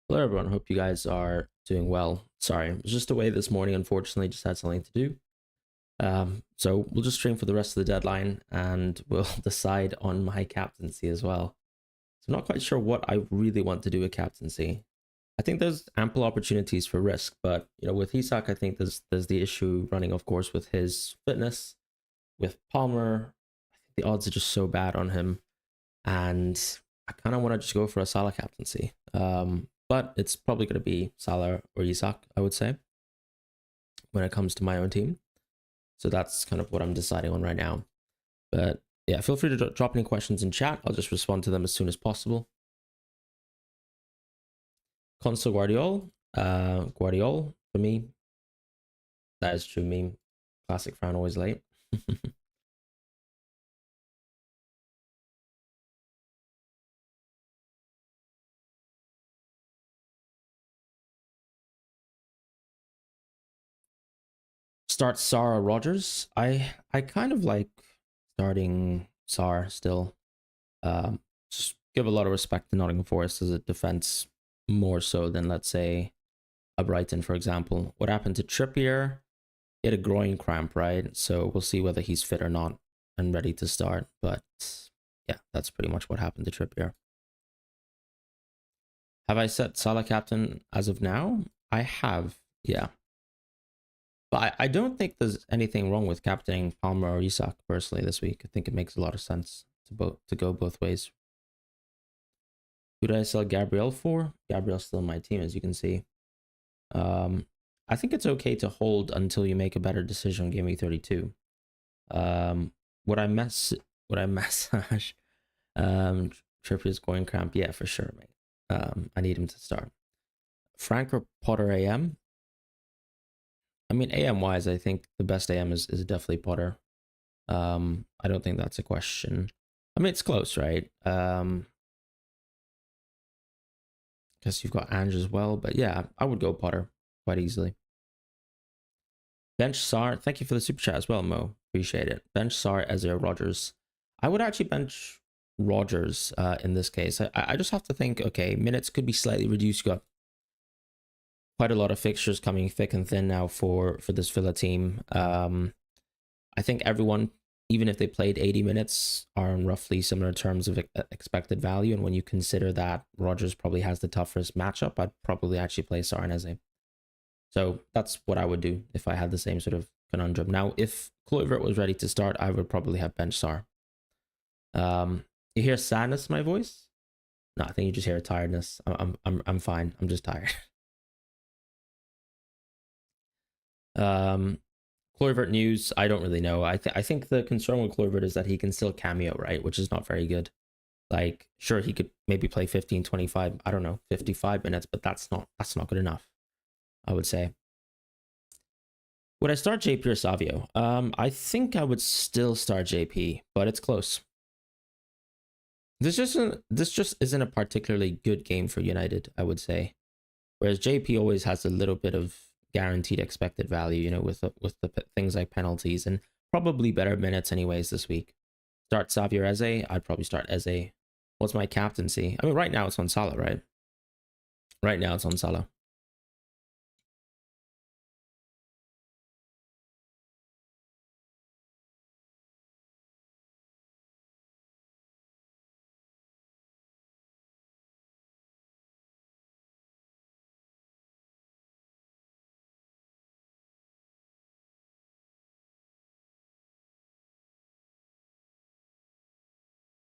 Hello everyone, hope you guys are doing well. Sorry, I was just away this morning, unfortunately, just had something to do. So we'll just stream for the rest of the deadline and we'll decide on my captaincy as well. So I'm not quite sure what I really want to do with captaincy. I think there's ample opportunities for risk, but with Isak, I think there's the issue running, of course, with his fitness. With Palmer, I think the odds are just so bad on him, and I kind of want to just go for a Salah captaincy. But it's probably going to be Salah or Isak, I would say, when it comes to my own team. So that's kind of what I'm deciding on right now. But yeah, feel free to drop any questions in chat. I'll just respond to them as soon as possible. Console Guardiol for me. That is true meme. Classic Fran, always late. Start Sarah Rogers. I kind of like starting Sar still. Just give a lot of respect to Nottingham Forest as a defense, more so than, let's say, a Brighton, for example. What happened to Trippier? He had a groin cramp, right? So we'll see whether he's fit or not and ready to start. But yeah, that's pretty much what happened to Trippier. Have I set Salah captain as of now? I have, yeah. But I don't think there's anything wrong with captaining Palmer or Isak personally this week. I think it makes a lot of sense to go both ways. Who did I sell Gabriel for? Gabriel's still in my team, as you can see. I think it's okay to hold until you make a better decision on game week 32. Would I massage Trippier's groin cramp? Yeah, for sure, mate. I need him to start. Frank or Potter AM? I mean, AM wise, I think the best AM is definitely Potter. I don't think that's a question. I mean, it's close, right? Guess you've got Ange as well, but yeah, I would go Potter quite easily. Bench Sar, thank you for the super chat as well, Mo. Appreciate it. Bench Sar, Ezra, Rogers. I would actually bench Rogers in this case. I just have to think, okay, minutes could be slightly reduced. You got quite a lot of fixtures coming thick and thin now for this Villa team. I think everyone, even if they played 80 minutes, are on roughly similar terms of expected value. And when you consider that Rogers probably has the toughest matchup, I'd probably actually play Sar and Eze. So that's what I would do if I had the same sort of conundrum. Now, if Kluivert was ready to start, I would probably have bench Sar. You hear sadness in my voice? No, I think you just hear tiredness. I'm fine. I'm just tired. Kluivert news, I don't really know. I think the concern with Kluivert is that he can still cameo, right? Which is not very good. Like, sure, he could maybe play 15, 25, I don't know, 55 minutes, but that's not good enough, I would say. Would I start JP or Savio? I think I would still start JP, but it's close. This just isn't a particularly good game for United, I would say. Whereas JP always has a little bit of guaranteed expected value, with the things like penalties and probably better minutes anyways this week. Start Savio or Eze? I'd probably start Eze. What's my captaincy? I mean, right now it's on Salah, right? Right now it's on Salah.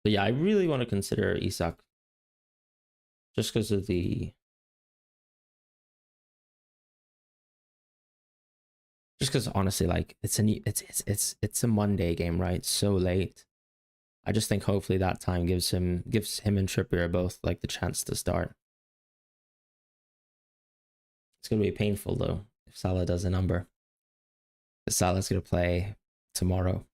But yeah, I really want to consider Isak. Just because of the... Just because honestly, like, it's a Monday game, right? So late. I just think hopefully that time gives him and Trippier both like the chance to start. It's gonna be painful though if Salah does a number. Salah's gonna play tomorrow.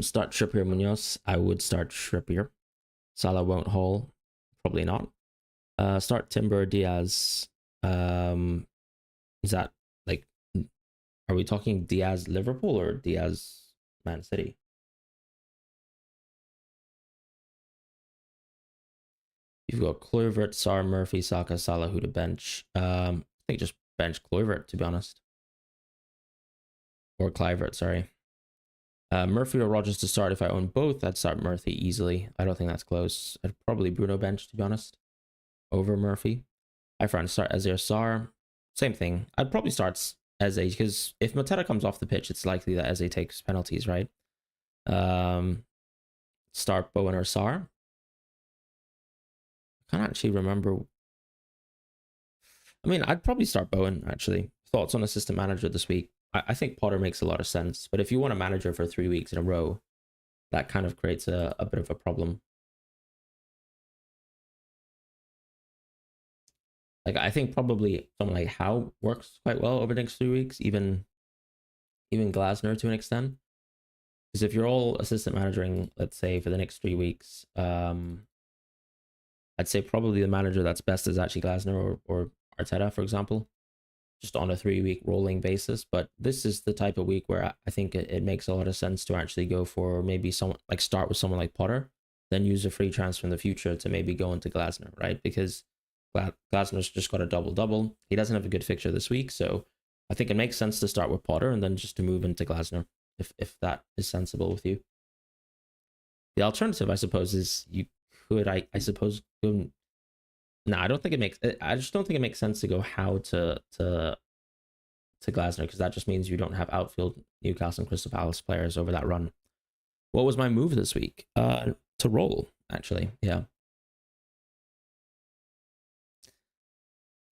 Start Trippier Munoz. I would start Trippier. Salah won't haul. Probably not. Start Timber Diaz. Is that like, are we talking Diaz Liverpool or Diaz Man City? You've got Kluivert, Sar, Murphy, Saka, Salah, who to bench. I think just bench Kluivert, to be honest. Or Kluivert, sorry. Murphy or Rogers to start. If I own both, I'd start Murphy easily. I don't think that's close. I'd probably Bruno bench, to be honest, over Murphy. I find start Eze or Sar. Same thing. I'd probably start Eze because if Mateta comes off the pitch, it's likely that Eze takes penalties, right? Start Bowen or Sar. I can't actually remember. I mean, I'd probably start Bowen, actually. Thoughts on assistant manager this week? I think Potter makes a lot of sense, but if you want a manager for 3 weeks in a row, that kind of creates a bit of a problem. Like, I think probably someone like Howe works quite well over the next 3 weeks, even Glasner to an extent. Because if you're all assistant managing, let's say, for the next 3 weeks, I'd say probably the manager that's best is actually Glasner or Arteta, for example, just on a 3-week rolling basis. But this is the type of week where I think it makes a lot of sense to actually go for maybe someone like start with someone like Potter, then use a free transfer in the future to maybe go into Glasner, right? Because Glasner's just got a double. He doesn't have a good fixture this week, so I think it makes sense to start with Potter and then just to move into Glasner if that is sensible with you. The alternative, I suppose, is you could, I suppose, go. No, I don't think it makes. I just don't think it makes sense to go Howe to Glasner because that just means you don't have outfield Newcastle and Crystal Palace players over that run. What was my move this week? To roll, actually. Yeah.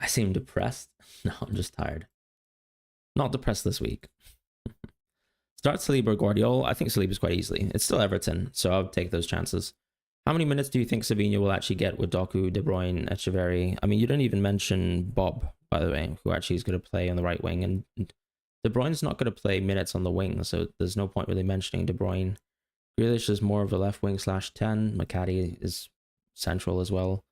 I seem depressed. No, I'm just tired. Not depressed this week. Start Saliba or Guardiola. I think Saliba's quite easily. It's still Everton, so I'll take those chances. How many minutes do you think Savinho will actually get with Doku, De Bruyne, Echeverry? I mean, you didn't even mention Bob, by the way, who actually is going to play on the right wing. And De Bruyne's not going to play minutes on the wing, so there's no point really mentioning De Bruyne. Grealish is more of a left wing /10. McCarty is central as well.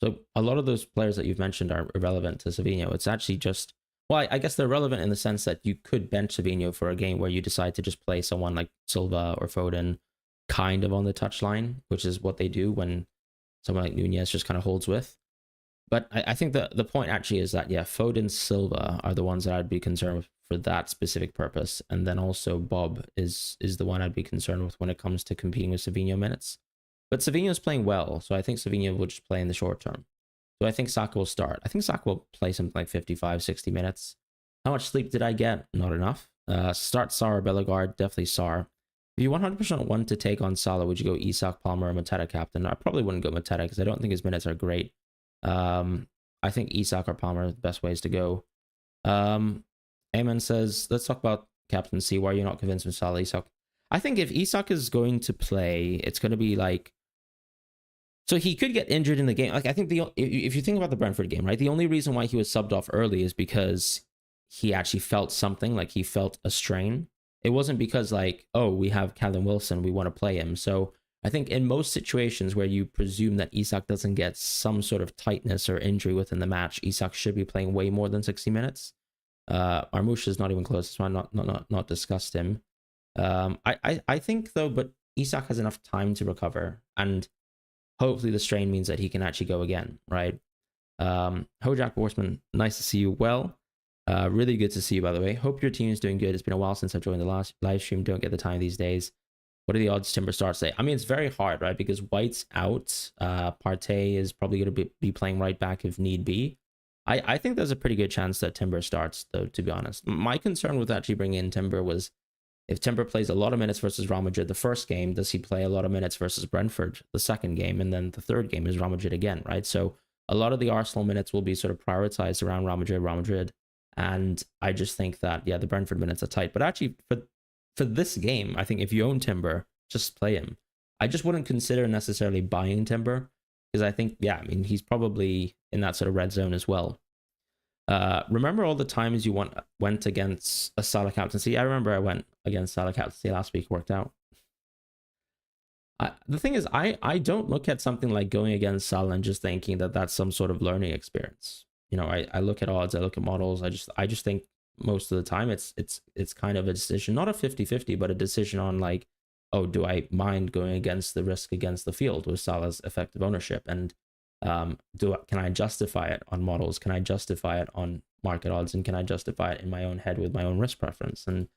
So a lot of those players that you've mentioned are irrelevant to Savinho. It's actually just, well, I guess they're relevant in the sense that you could bench Savinho for a game where you decide to just play someone like Silva or Foden kind of on the touchline, which is what they do when someone like Nunez just kind of holds with. But I think the point actually is that, yeah, Foden, Silva are the ones that I'd be concerned with for that specific purpose. And then also Bob is the one I'd be concerned with when it comes to competing with Savinho minutes. But Savinho's playing well, so I think Savinho will just play in the short term. So I think Saka will start. I think Saka will play something like 55, 60 minutes. How much sleep did I get? Not enough. Start Sar or Bellegarde, definitely Sar. If you 100% want to take on Salah, would you go Isak, Palmer, or Mateta captain? I probably wouldn't go Mateta because I don't think his minutes are great. I think Isak or Palmer are the best ways to go. Amen says, let's talk about captaincy. Why are you not convinced with Salah, Isak? I think if Isak is going to play, it's going to be like, so he could get injured in the game. Like, I think if you think about the Brentford game, right, the only reason why he was subbed off early is because he actually felt something, like he felt a strain. It wasn't because like, oh, we have Callum Wilson, we want to play him. So I think in most situations where you presume that Isak doesn't get some sort of tightness or injury within the match, Isak should be playing way more than 60 minutes. Armouche is not even close, so I'm not discussed him. I think though, but Isak has enough time to recover, and hopefully the strain means that he can actually go again, right? Hojak Horseman, nice to see you well. Really good to see you, by the way. Hope your team is doing good. It's been a while since I've joined the last live stream. Don't get the time these days. What are the odds Timber starts today? I mean, it's very hard, right? Because White's out. Partey is probably going to be playing right back if need be. I think there's a pretty good chance that Timber starts, though, to be honest. My concern with actually bringing in Timber was if Timber plays a lot of minutes versus Real Madrid the first game, does he play a lot of minutes versus Brentford the second game? And then the third game is Real Madrid again, right? So a lot of the Arsenal minutes will be sort of prioritized around Real Madrid. And I just think that, yeah, the Brentford minutes are tight. But actually, for this game, I think if you own Timber, just play him. I just wouldn't consider necessarily buying Timber because I think, yeah, I mean, he's probably in that sort of red zone as well. Remember all the times you went against a Salah captaincy? I remember I went against Salah captaincy last week, worked out. The thing is, I don't look at something like going against Salah and just thinking that that's some sort of learning experience. You know, I look at odds, I look at models. I just think most of the time it's kind of a decision, not a 50-50, but a decision on like, oh, do I mind going against the risk against the field with Salah's effective ownership? And Can I justify it on models? Can I justify it on market odds? And can I justify it in my own head with my own risk preference? And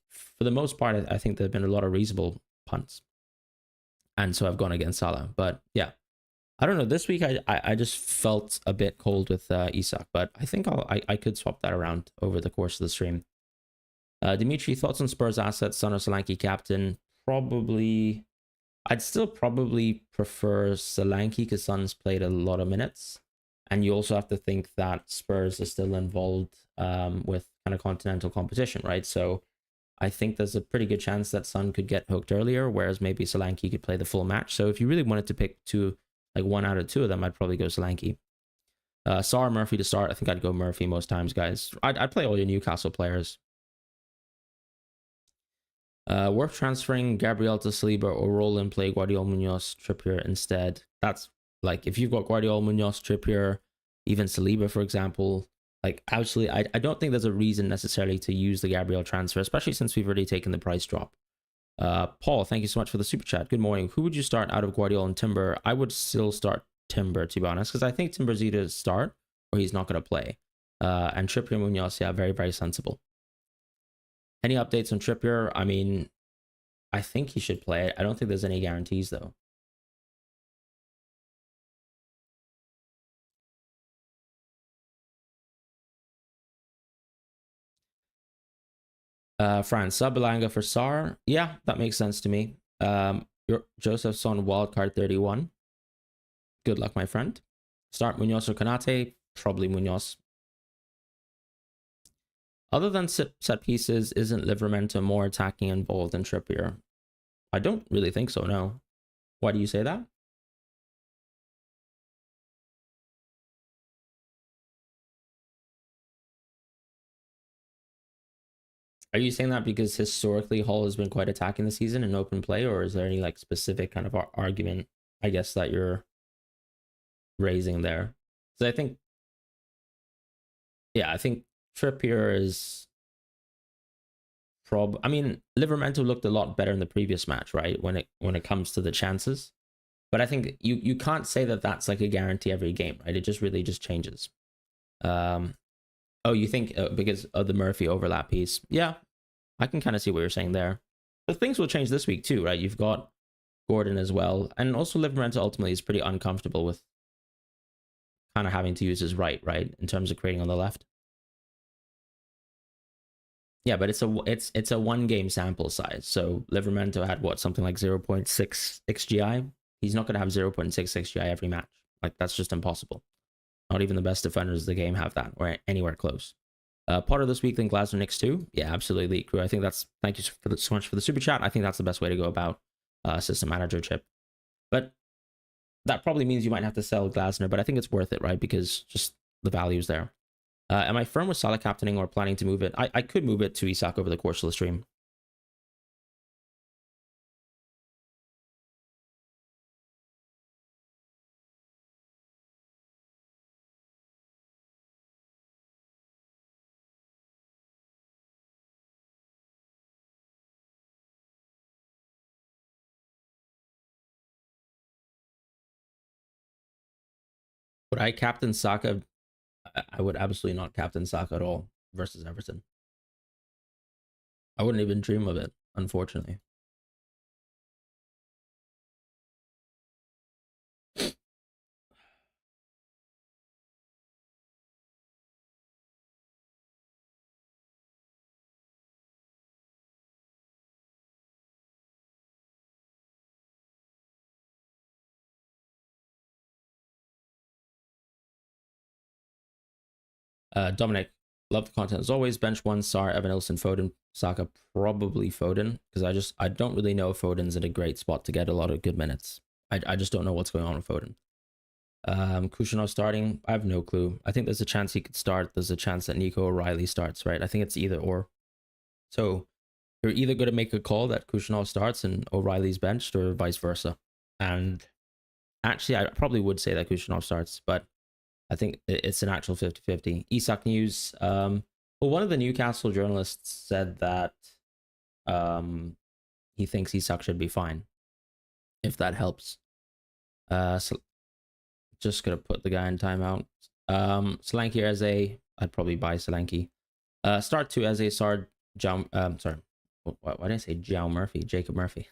for the most part, I think there have been a lot of reasonable punts, and so I've gone against Salah. But yeah, I don't know. This week I just felt a bit cold with Isak, but I think I could swap that around over the course of the stream. Dimitri, thoughts on Spurs assets? Son or Solanke captain? Probably. I'd still probably prefer Solanke because Son's played a lot of minutes, and you also have to think that Spurs are still involved with kind of continental competition, right? So I think there's a pretty good chance that Son could get hooked earlier, whereas maybe Solanke could play the full match. So if you really wanted to pick two, like one out of two of them, I'd probably go Solanke. Sarr, Murphy to start. I think I'd go Murphy most times, guys. I'd play all your Newcastle players. Worth transferring Gabriel to Saliba or roll and play Guardiola, Munoz, Trippier instead. That's like if you've got Guardiola, Munoz, Trippier, even Saliba, for example. Like actually, I don't think there's a reason necessarily to use the Gabriel transfer, especially since we've already taken the price drop. Paul, thank you so much for the super chat. Good morning. Who would you start out of Guardiola and Timber? I would still start Timber, to be honest, because I think Timber's either start or he's not going to play. And Trippier, Munoz, yeah, very, very sensible. Any updates on Trippier? I mean, I think he should play it. I don't think there's any guarantees, though. Fran, Sabalanga for Sar. Yeah, that makes sense to me. Your Joseph's on wildcard 31. Good luck, my friend. Start Munoz or Konate? Probably Munoz. Other than set pieces, isn't Livramento more attacking involved than Trippier? I don't really think so, no. Why do you say that? Are you saying that because historically Hull has been quite attacking the season in open play, or is there any like specific kind of argument, I guess, that you're raising there? Because I think, yeah, I think Trippier is I mean, Livramento looked a lot better in the previous match, right? When it comes to the chances, but I think you can't say that that's like a guarantee every game, right? It just really just changes. Oh, you think because of the Murphy overlap piece? Yeah, I can kind of see what you're saying there. But things will change this week too, right? You've got Gordon as well, and also Livramento ultimately is pretty uncomfortable with kind of having to use his right, in terms of creating on the left. Yeah, but it's a one game sample size. So Livramento had what, something like 0.6 XGI. He's not going to have 0.6 XGI every match. Like that's just impossible. Not even the best defenders of the game have that, or anywhere close. Potter this week, then Glasner Knicks too. Yeah, absolutely. Crew. I think that's, thank you so much for the super chat. I think that's the best way to go about system manager chip. But that probably means you might have to sell Glasner, but I think it's worth it, right? Because just the value's there. Am I firm with Salah captaining or planning to move it? I could move it to Isak over the course of the stream. Would I captain Saka? I would absolutely not captain Saka at all versus Everton. I wouldn't even dream of it, unfortunately. Dominic, love the content as always. Bench one, Sar, Evan Nilsson, Foden, Saka, probably Foden, because I don't really know if Foden's in a great spot to get a lot of good minutes. I just don't know what's going on with Foden. Kushner starting, I have no clue. I think there's a chance he could start. There's a chance that Nico O'Reilly starts, right? I think it's either or. So you're either going to make a call that Kushner starts and O'Reilly's benched, or vice versa. And actually, I probably would say that Kushner starts, but I think it's an actual 50-50. Isak news. Well, one of the Newcastle journalists said that he thinks Isak should be fine, if that helps. just gonna put the guy in timeout. Solanke Eze, I'd probably buy Solanke. Start to Eze, Sard, sorry, why did I say Murphy? Jacob Murphy.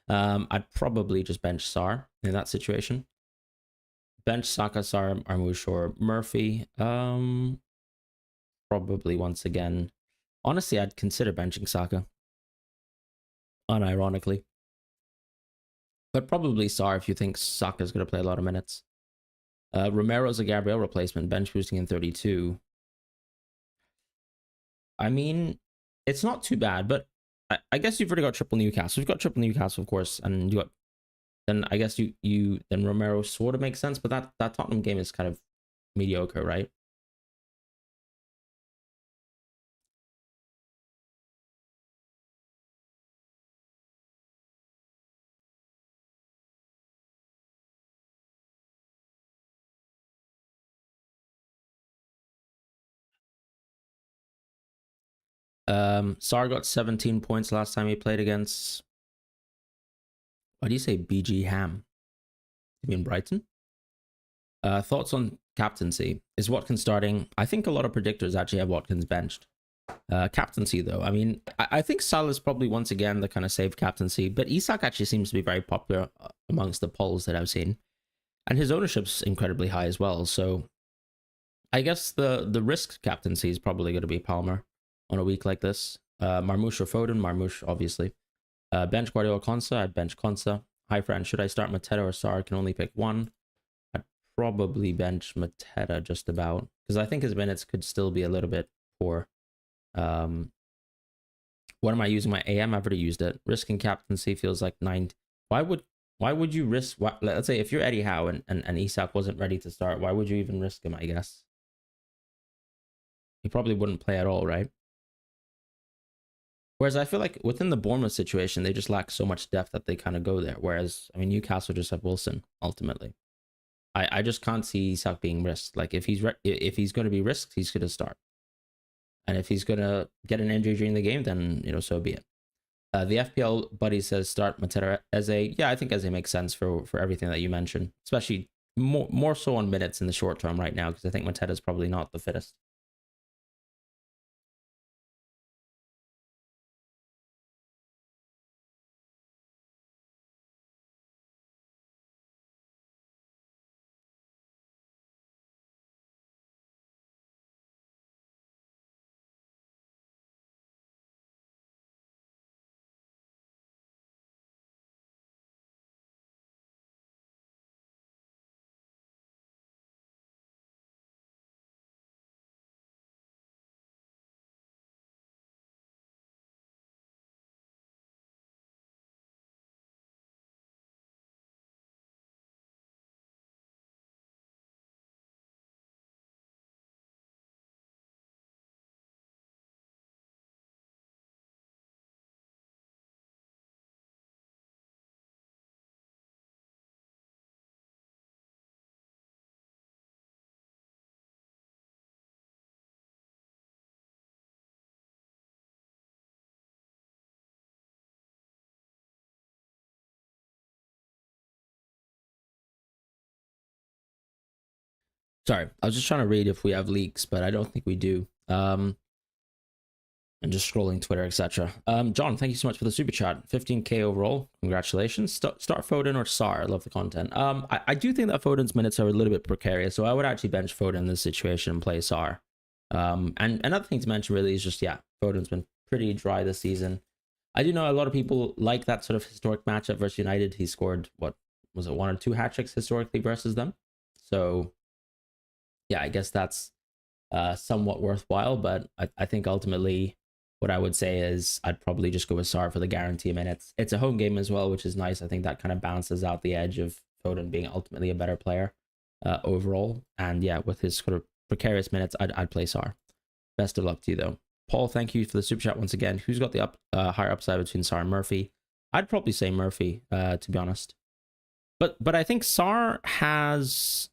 I'd probably just bench Sar in that situation. Bench Saka, Sar, Armouche, or Murphy. Probably once again. Honestly, I'd consider benching Saka. Unironically. But probably Sar if you think Saka's going to play a lot of minutes. Romero's a Gabriel replacement, bench boosting in 32. I mean, it's not too bad, but I guess you've already got triple Newcastle. You've got triple Newcastle, of course, and you got then I guess then Romero sort of makes sense, but that Tottenham game is kind of mediocre, right? Sar got 17 points last time he played against. Why do you say BG Ham? You mean Brighton? Thoughts on captaincy? Is Watkins starting? I think a lot of predictors actually have Watkins benched. Captaincy, though, I mean, I think Salah's probably once again the kind of safe captaincy, but Isak actually seems to be very popular amongst the polls that I've seen, and his ownership's incredibly high as well. So I guess the risk captaincy is probably going to be Palmer on a week like this. Marmouche or Foden? Marmouche, obviously. Bench Guardiola Konsa. I'd bench Konsa. Hi, Fran. Should I start Mateta or Sarr? I can only pick one. I'd probably bench Mateta just about, because I think his minutes could still be a little bit poor. What am I using my AM? I've already used it. Risking captaincy feels like 9. Why would you risk? Let's say if you're Eddie Howe and Isak wasn't ready to start, why would you even risk him? I guess he probably wouldn't play at all, right? Whereas I feel like within the Bournemouth situation, they just lack so much depth that they kind of go there. Whereas, I mean, Newcastle just have Wilson, ultimately. I just can't see Isak being risked. Like, if he's going to be risked, he's going to start. And if he's going to get an injury during the game, then, so be it. The FPL buddy says start Mateta Eze. Yeah, I think Eze makes sense for everything that you mentioned, especially more so on minutes in the short term right now, because I think Mateta's probably not the fittest. Sorry, I was just trying to read if we have leaks, but I don't think we do. And just scrolling Twitter, etc. John, thank you so much for the super chat. 15k overall. Congratulations. Start Foden or Sarr. I love the content. I do think that Foden's minutes are a little bit precarious, so I would actually bench Foden in this situation and play Sarr. And another thing to mention really is just, yeah, Foden's been pretty dry this season. I do know a lot of people like that sort of historic matchup versus United. He scored, what was it, 1 or 2 hat tricks historically versus them. So yeah, I guess that's somewhat worthwhile, but I think ultimately what I would say is I'd probably just go with Sarr for the guarantee minutes. It's a home game as well, which is nice. I think that kind of balances out the edge of Foden being ultimately a better player overall. And yeah, with his sort of precarious minutes, I'd play Sarr. Best of luck to you, though. Paul, thank you for the super chat once again. Who's got the higher upside between Sarr and Murphy? I'd probably say Murphy, to be honest. But I think Sarr has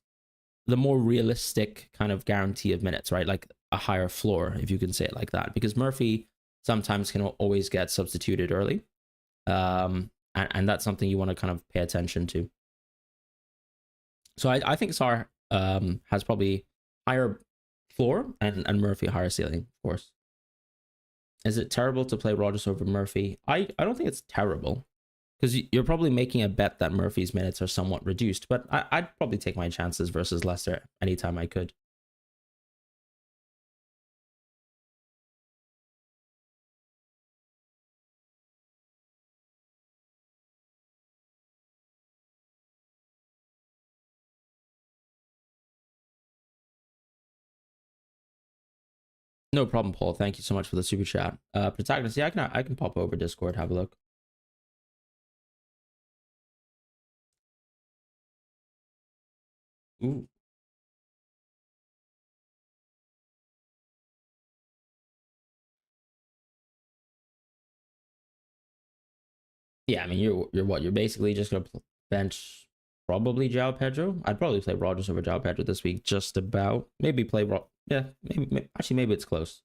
the more realistic kind of guarantee of minutes, right? Like a higher floor, if you can say it like that, because Murphy sometimes can always get substituted early. And that's something you want to kind of pay attention to. So I think Sar has probably higher floor and Murphy higher ceiling, of course. Is it terrible to play Rodgers over Murphy? I don't think it's terrible because you're probably making a bet that Murphy's minutes are somewhat reduced, but I'd probably take my chances versus Leicester anytime I could. No problem, Paul. Thank you so much for the super chat. Protagonist, yeah, I can pop over Discord, have a look. Ooh. Yeah, I mean you're what? You're basically just gonna bench probably João Pedro. I'd probably play Rodgers over João Pedro this week, just about. Maybe play yeah, actually maybe it's close.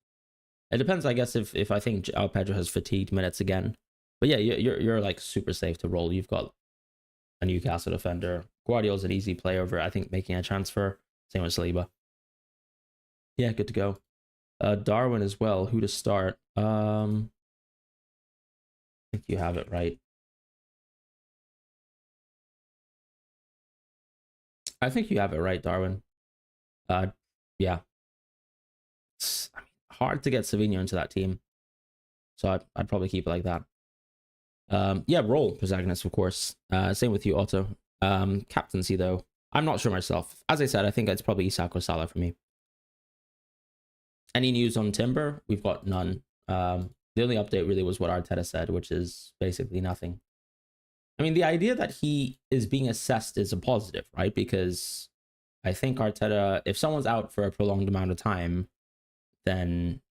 It depends, I guess, if I think João Pedro has fatigued minutes again. But yeah, you're like super safe to roll. You've got a Newcastle defender. Guardiola's an easy play over, I think, making a transfer. Same with Saliba. Yeah, good to go. Darwin as well. Who to start? I think you have it right. I think you have it right, Darwin. Yeah, it's hard to get Savinho into that team, so I'd probably keep it like that. Yeah, roll Protagonist, of course. Same with you, Otto. Captaincy though, I'm not sure myself. As I said, I think it's probably Isak or Salah for me. Any news on Timber? We've got none. The only update really was what Arteta said, which is basically nothing. I mean, the idea that he is being assessed is a positive, right? Because I think Arteta, if someone's out for a prolonged amount of time, then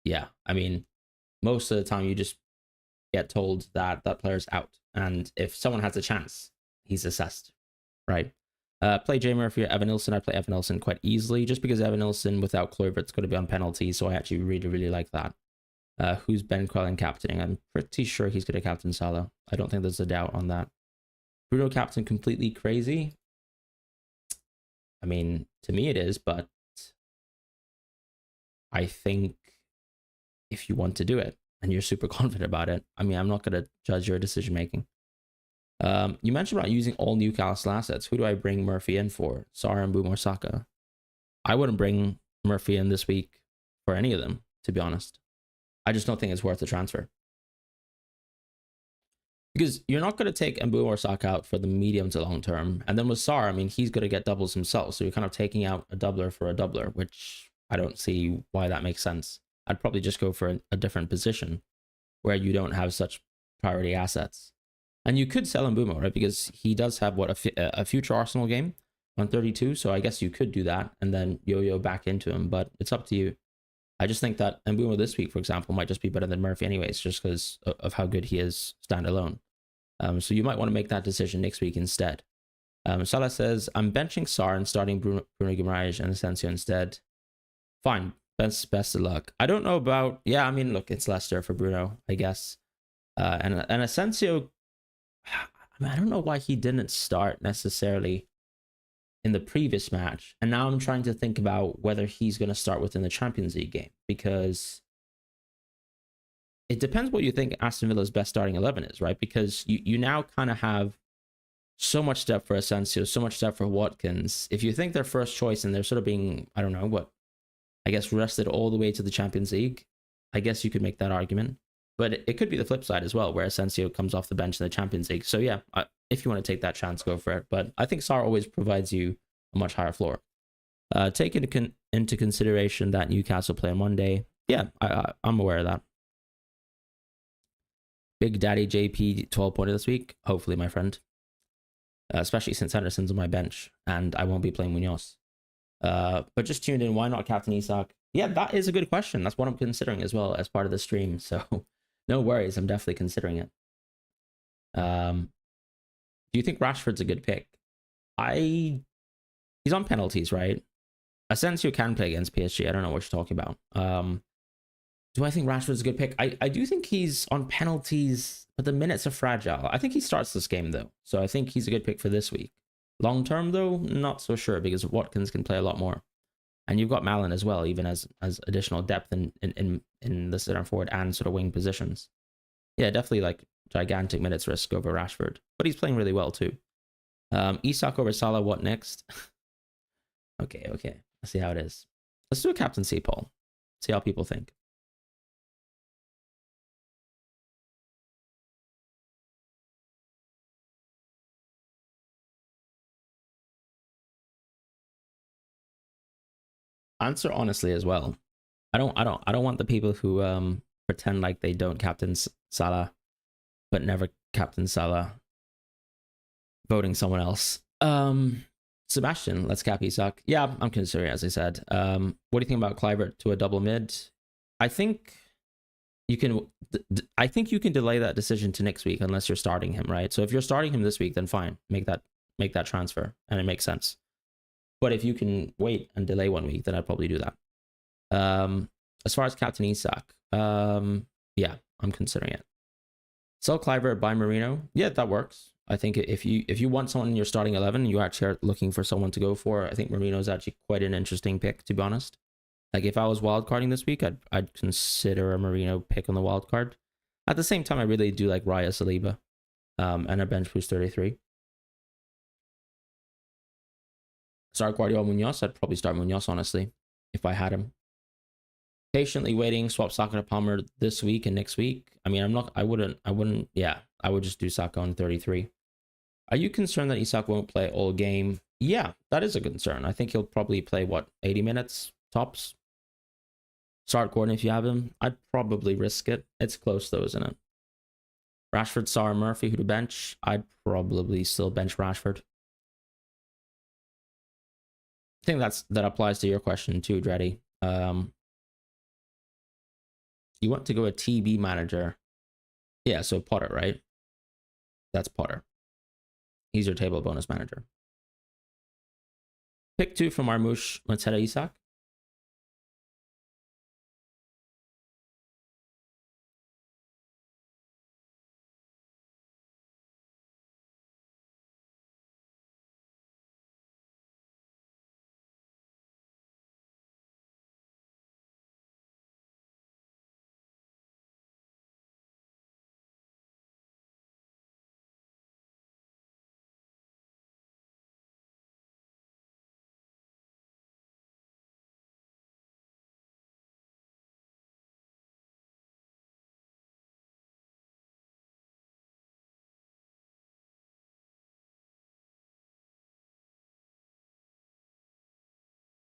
yeah, I mean, most of the time you just get told that that player's out. And if someone has a chance, he's assessed, right? Play Jay Murphy or Evan Nilsson. I play Evan Nilsson quite easily just because Evan Nilsson without Kluivert's going to be on penalty. So I actually really, really like that. Who's Ben Quellen captaining? I'm pretty sure he's going to captain Salah. I don't think there's a doubt on that. Bruno captain completely crazy. I mean, to me it is, but I think if you want to do it and you're super confident about it, I mean, I'm not going to judge your decision making. You mentioned about using all Newcastle assets. Who do I bring Murphy in for? Sarr and Boom or Saka? I wouldn't bring Murphy in this week for any of them, to be honest. I just don't think it's worth the transfer. Because you're not going to take Mbu or Saka out for the medium to long term. And then with Sarr, I mean, he's going to get doubles himself. So you're kind of taking out a doubler for a doubler, which I don't see why that makes sense. I'd probably just go for a different position where you don't have such priority assets. And you could sell Mbumo, right? Because he does have a future Arsenal game on 32. So I guess you could do that and then yo-yo back into him. But it's up to you. I just think that Mbumo this week, for example, might just be better than Murphy anyways, just because of how good he is standalone. So you might want to make that decision next week instead. Salah says, I'm benching Sarr and starting Bruno Guimaraes and Asensio instead. Fine. Best of luck. I don't know about... Yeah, I mean, look, it's Leicester for Bruno, I guess. And Asensio... I mean, I don't know why he didn't start necessarily in the previous match. And now I'm trying to think about whether he's going to start within the Champions League game. Because it depends what you think Aston Villa's best starting 11 is, right? Because you now kind of have so much depth for Asensio, so much depth for Watkins. If you think they're first choice and they're sort of being, I don't know, what, I guess rested all the way to the Champions League, I guess you could make that argument. But it could be the flip side as well, where Asensio comes off the bench in the Champions League. So yeah, if you want to take that chance, go for it. But I think Sarr always provides you a much higher floor. Take into consideration that Newcastle play on Monday. Yeah, I'm aware of that. Big Daddy JP 12 pointer this week. Hopefully, my friend. Especially since Henderson's on my bench and I won't be playing Munoz. But just tuned in. Why not Captain Isak? Yeah, that is a good question. That's what I'm considering as well as part of the stream. So no worries. I'm definitely considering it. Do you think Rashford's a good pick? He's on penalties, right? Asensio can play against PSG. I don't know what you're talking about. Do I think Rashford's a good pick? I do think he's on penalties, but the minutes are fragile. I think he starts this game though, so I think he's a good pick for this week. Long term though, not so sure because Watkins can play a lot more, and you've got Malin as well, even as additional depth in the center forward and sort of wing positions. Yeah, definitely like gigantic minutes risk over Rashford, but he's playing really well too. Isak over Salah. What next? Okay. Let's see how it is. Let's do a captaincy poll. See how people think. Answer honestly as well. I don't want the people who pretend like they don't captain Salah but never captain Salah voting someone else. Sebastian, let's cap Isak. Yeah, I'm considering it, as I said. What do you think about Kluivert to a double mid? I think you can delay that decision to next week unless you're starting him, right? So if you're starting him this week, then fine, make that transfer and it makes sense. But if you can wait and delay 1 week, then I'd probably do that. As far as Captain Isak, yeah, I'm considering it. Sell Kluivert, buy Marino. Yeah, that works. I think if you want someone in your starting 11, you actually are looking for someone to go for. I think Marino is actually quite an interesting pick, to be honest. Like if I was wildcarding this week, I'd consider a Marino pick on the wildcard. At the same time, I really do like Raya Saliba, and a bench boost 33. Start Guardiola Munoz. I'd probably start Munoz, honestly, if I had him. Patiently waiting, swap Saka to Palmer this week and next week. I mean, I wouldn't, yeah, I would just do Saka on 33. Are you concerned that Isak won't play all game? Yeah, that is a concern. I think he'll probably play, 80 minutes tops? Start Gordon if you have him. I'd probably risk it. It's close though, isn't it? Rashford, Sarr, Murphy, who to bench? I'd probably still bench Rashford. I think that applies to your question too, Dreddy. You want to go a TB manager. Yeah, so Potter, right? That's Potter. He's your table bonus manager. Pick 2 from Marmoush, Mateta, Isak.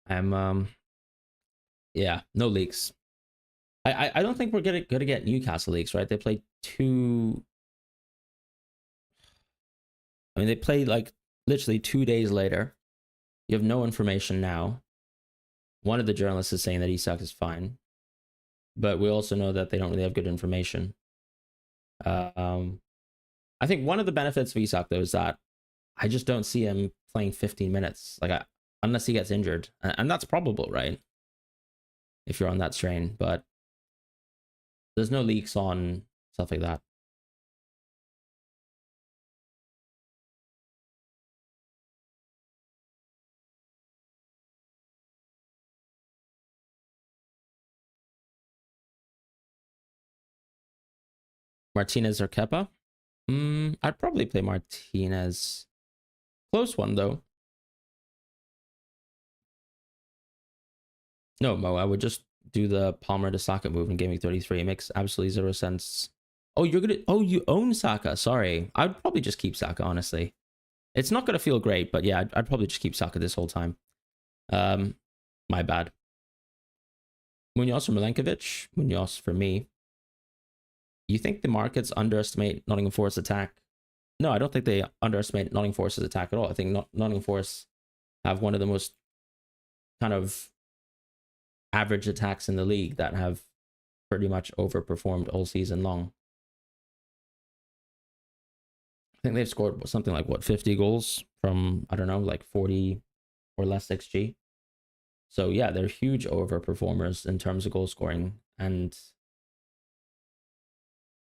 I'm yeah, no leaks. I don't think we're gonna get Newcastle leaks, right? They played 2. I mean, they played like literally 2 days later. You have no information now. One of the journalists is saying that Isak is fine, but we also know that they don't really have good information. I think one of the benefits of Isak though is that I just don't see him playing 15 minutes, unless he gets injured, and that's probable, right? If you're on that strain, but there's no leaks on stuff like that. Martinez or Kepa? I'd probably play Martinez. Close one though. No, Mo, I would just do the Palmer to Saka move in gaming 33. It makes absolutely 0 sense. Oh, you own Saka. Sorry. I'd probably just keep Saka, honestly. It's not gonna feel great, but yeah, I'd probably just keep Saka this whole time. My bad. Munoz or Milenkovic? Munoz for me. You think the markets underestimate Nottingham Forest attack? No, I don't think they underestimate Nottingham Forest's attack at all. I think Nottingham Forest have one of the most kind of average attacks in the league that have pretty much overperformed all season long. I think they've scored something like 50 goals from, I don't know, like 40 or less XG. So yeah, they're huge overperformers in terms of goal scoring, and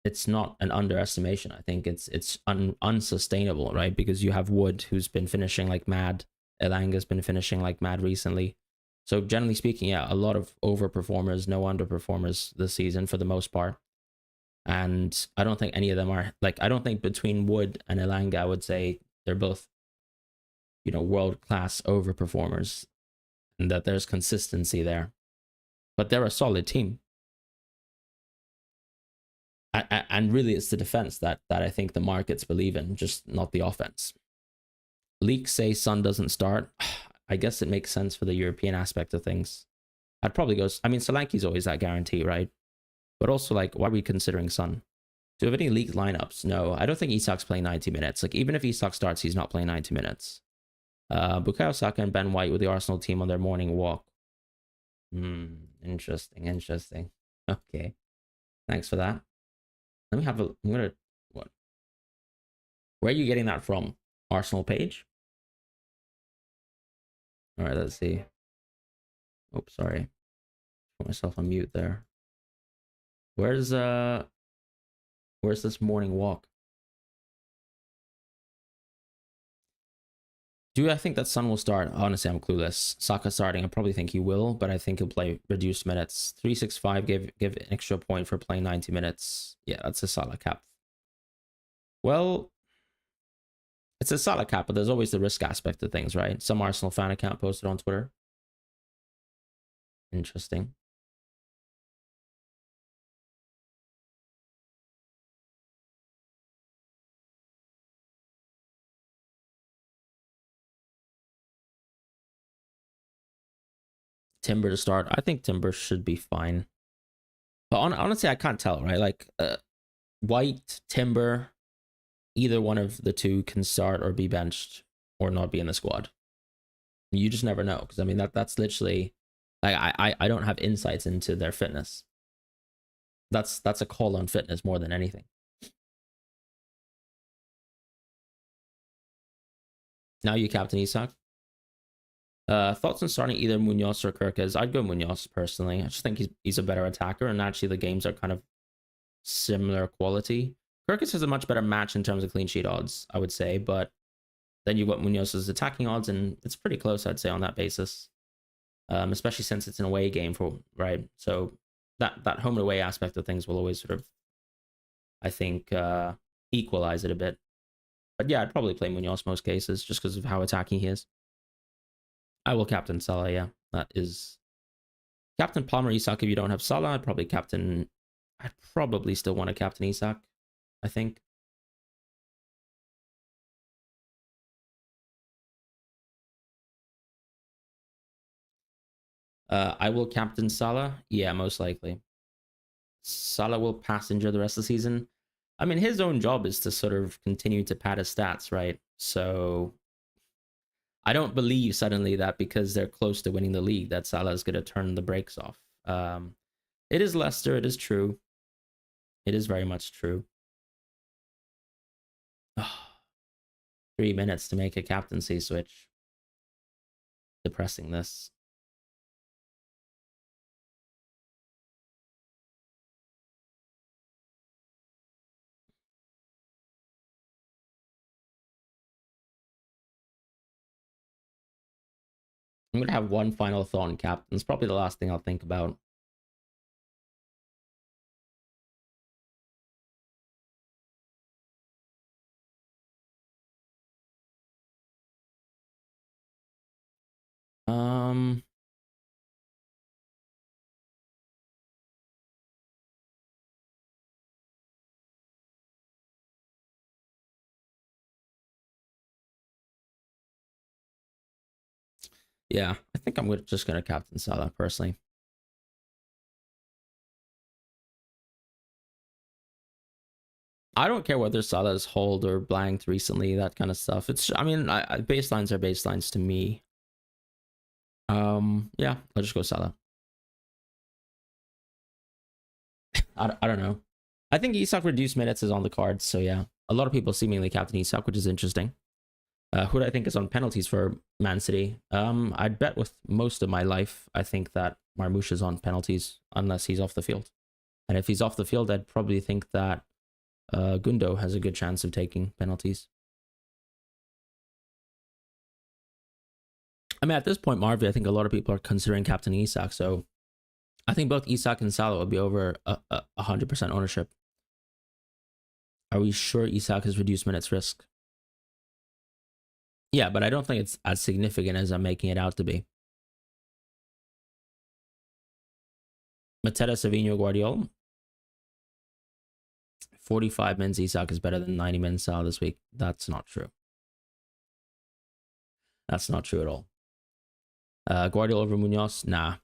it's not an underestimation. I think it's unsustainable, right? Because you have Wood, who's been finishing like mad. Elanga's been finishing like mad recently. So generally speaking, yeah, a lot of overperformers, no underperformers this season for the most part. And I don't think any of them are like, I don't think between Wood and Elanga, I would say they're both, world class overperformers, and that there's consistency there. But they're a solid team. And really, it's the defense that I think the markets believe in, just not the offense. Leaks say Son doesn't start. I guess it makes sense for the European aspect of things. I'd probably go. I mean, Solanke's always that guarantee, right? But also, like, why are we considering Son? Do we have any leaked lineups? No, I don't think Isak's playing 90 minutes. Like, even if Isak starts, he's not playing 90 minutes. Bukayo Saka and Ben White with the Arsenal team on their morning walk. Interesting. Okay. Thanks for that. Let me have a. I'm gonna. What? Where are you getting that from? Arsenal page? All right, let's see. Oops, sorry. Put myself on mute there. Where's this morning walk? Do I think that Son will start? Honestly, I'm clueless. Saka starting, I probably think he will, but I think he'll play reduced minutes. 365 give an extra point for playing 90 minutes. Yeah, that's a Salah cap. Well, it's a Salah cap, but there's always the risk aspect of things, right? Some Arsenal fan account posted on Twitter. Interesting. Timber to start. I think Timber should be fine. But honestly, I can't tell, right? Like, White, Timber, either one of the two can start or be benched or not be in the squad. You just never know, because I mean that's literally, like, I don't have insights into their fitness. That's a call on fitness more than anything. Now you captain Isak. Thoughts on starting either Munoz or Kirkes? I'd go Munoz personally. I just think he's a better attacker, and actually the games are kind of similar quality. Kirkes has a much better match in terms of clean sheet odds, I would say, but then you've got Munoz's attacking odds, and it's pretty close, I'd say, on that basis. Especially since it's an away game, right? So that home and away aspect of things will always sort of, I think, equalize it a bit. But yeah, I'd probably play Munoz most cases just because of how attacking he is. I will captain Salah, yeah. That is captain Palmer Isak if you don't have Salah. I'd probably still want to captain Isak, I think. I will captain Salah. Yeah, most likely. Salah will passenger the rest of the season. I mean, his own job is to sort of continue to pad his stats, right? So I don't believe suddenly that because they're close to winning the league that Salah is going to turn the brakes off. It is Leicester. It is true. It is very much true. 3 minutes to make a captaincy switch. Depressing this. I'm going to have one final thought on captains. Probably the last thing I'll think about. Yeah, I think I'm just going to captain Salah personally. I don't care whether Salah's hold or blanked recently, that kind of stuff. I mean, baselines are baselines to me. Yeah, I'll just go Salah. I don't know. I think Isak reduced minutes is on the cards, so yeah. A lot of people seemingly captain Isak, which is interesting. Who do I think is on penalties for Man City? I'd bet with most of my life, I think that Marmoush is on penalties unless he's off the field. And if he's off the field, I'd probably think that Gundo has a good chance of taking penalties. I mean, at this point, Marvy, I think a lot of people are considering captain Isak, so I think both Isak and Salah will be over 100% ownership. Are we sure Isak has reduced minutes risk? Yeah, but I don't think it's as significant as I'm making it out to be. Mateta, Savinho, Guardiola. 45 mins Isak is better than 90 mins Salah this week. That's not true. That's not true at all. Guardiola over Munoz? Nah.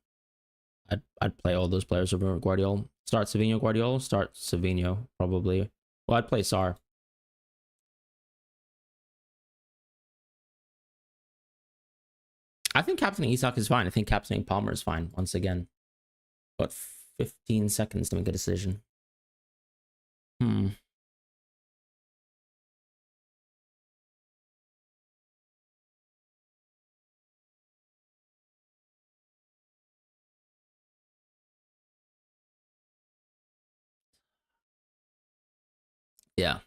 I'd play all those players over Guardiola. Start Savinho, Guardiola. Start Savinho, probably. Well, I'd play Sar. I think captaining Isak is fine. I think captaining Palmer is fine, once again. But 15 seconds to make a decision. Yeah.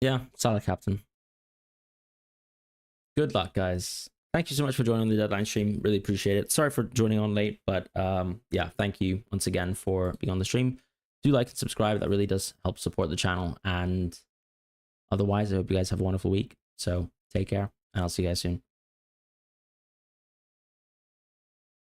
Yeah, Salah captain. Good luck, guys. Thank you so much for joining the deadline stream. Really appreciate it. Sorry for joining on late, but yeah, thank you once again for being on the stream. Do like and subscribe. That really does help support the channel. And otherwise, I hope you guys have a wonderful week. So take care, and I'll see you guys soon.